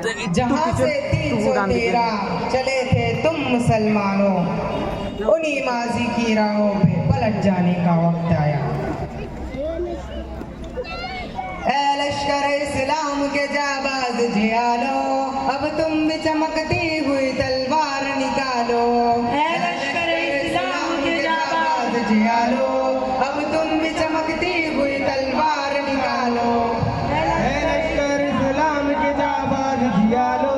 जहाँ से 313 चले थे तुम मुसलमानों, उन्हीं माजी की राहों पे पलट जाने का वक्त आया। ऐ लश्कर इस्लाम के जाबाज जियालो, अब तुम भी चमकती हुई तलवार निकालो। ऐ लश्कर इस्लाम के जाबाज जियालो, अब तुम भी चमकती हुई तलवार निकालो। ऐ लश्कर इस्लाम के जाबाज जियालो,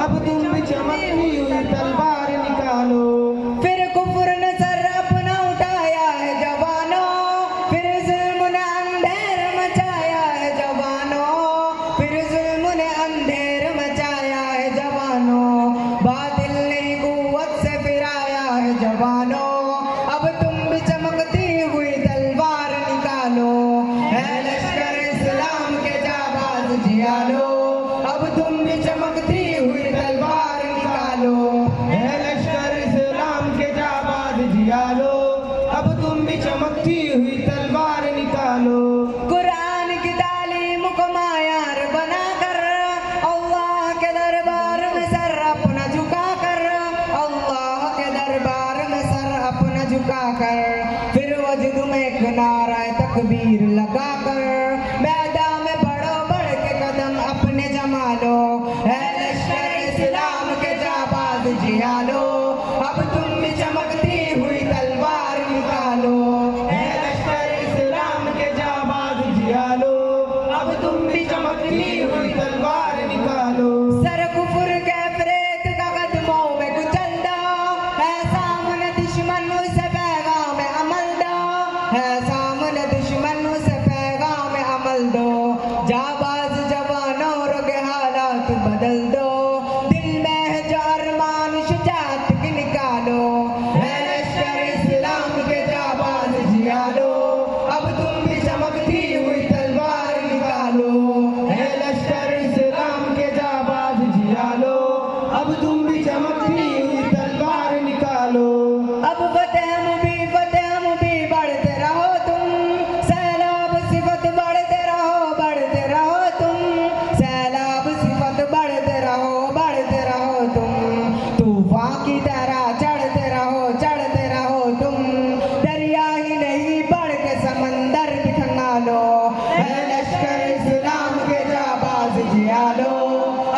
अब तुम भी चमकती हुई तलवार निकालो। फिर कुफ्र ने सर अपना उठाया है जवानों, फिर जुल्म ने अंधेर मचाया है जवानों, फिर जुल्म ने अंधेर मचाया है जवानों, बातिल ने कुव्वत से फिराया है जवानों, अब तुम भी चमकती हुई तलवार निकालो। है लश्कर इस्लाम के जाबाज जियालो, अब तुम भी चमकती हुई तलवार निकालो। ऐ लश्कर इस्लाम के जाबाज जियालो, अब तुम भी चमकती हुई तलवार निकालो। कुरान की तालीम को मायार बनाकर, अल्लाह के दरबार में सर अपना झुकाकर, अल्लाह के दरबार में सर अपना झुकाकर, फिर वजद में एक नारा तकबीर लगाकर, मैदान में बढ़ो बढ़ के कदम अपने जमा लो। है लश्कर इस्लाम के जाबाज जियालो, अब तुम भी चमकती हुई तलवार निकालो। ऐ लश्कर इस्लाम के जाबाज जियालो, अब तुम भी चमकती हुई तलवार निकालो। सर कुफर के प्रेत का कदमों में कुचल दो, है सामने दुश्मन से पैगाम अमल दो, है सामने दुश्मन से पैगाम अमल दो। जाबाज जवानों रोगे हालात बदल दो, दिल में है जो अरमान शुजात की निकालो। है लश्कर इस्लाम के जाबाज जियालो, अब तुम भी चमकती हुई तलवार निकालो। ऐ लश्कर इस्लाम के जाबाज जियालो, अब तुम भी चमकती हुई तलवार निकालो। अब फतेह मुबी बढ़ते रहो तुम, सैलाब सिफत बढ़ते रहो तुम, सैलाब सिफत बढ़ते रहो तुम, तूफान की तरह चढ़ते रहो तुम, दरिया ही नहीं बढ़ के समंदर भी ठंगा लो। है लश्कर इस्लाम के जाबाज जियालो,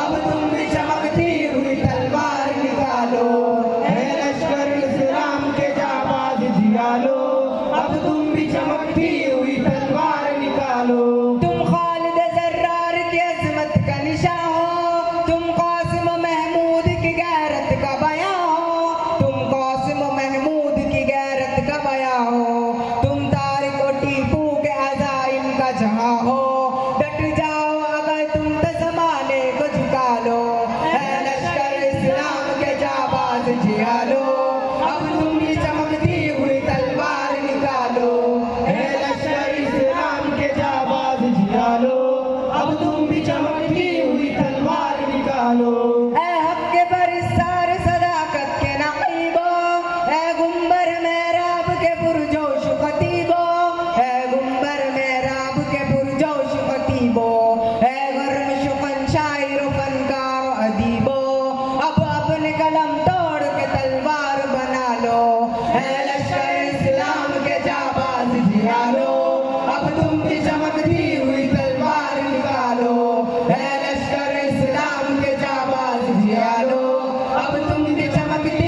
अब तुम भी चमकती हुई तलवार निकालो। ऐ लश्कर इस्लाम के जाबाज जियालो, अब तुम भी चमकती हुई तलवार निकालो। तुम खालिद जर्रार की अजमत का निशा हो, तुम कासिम महमूद की गैरत का बयां हो, तुम कासिम महमूद की गैरत का बयां हो, तुम तारिक और टीपू के अज़ाइम का जहां हो, डट जाओ अगर तुम तो ज़माने को झुका लो। है लश्कर इस्लाम के जाबाज जियालो, अब तुम भी चमकती हुई तलवार निकालो। ऐ लश्कर इस्लाम के जाबाज जियालो, अब तुम भी चमकती हुई तलवार निकालो। ऐ हक के बरिस्तार सदाकत के नकीबो, ऐ गुंबर मेहराब के पुरजोश खतीबो, ऐ गुंबर मेहराब के पुरजोश खतीबो, ऐ गर्म शुकन शायर फनकार अदीबो, अब अपने कलम तोड़ के तलवार बना लो। है लश्कर इस्लाम के जाबाज जियालो, अब तुम भी चमकती हुई तलवार निकालो। है लश्कर इस्लाम के जाबाज जियालो, अब तुम भी चमकती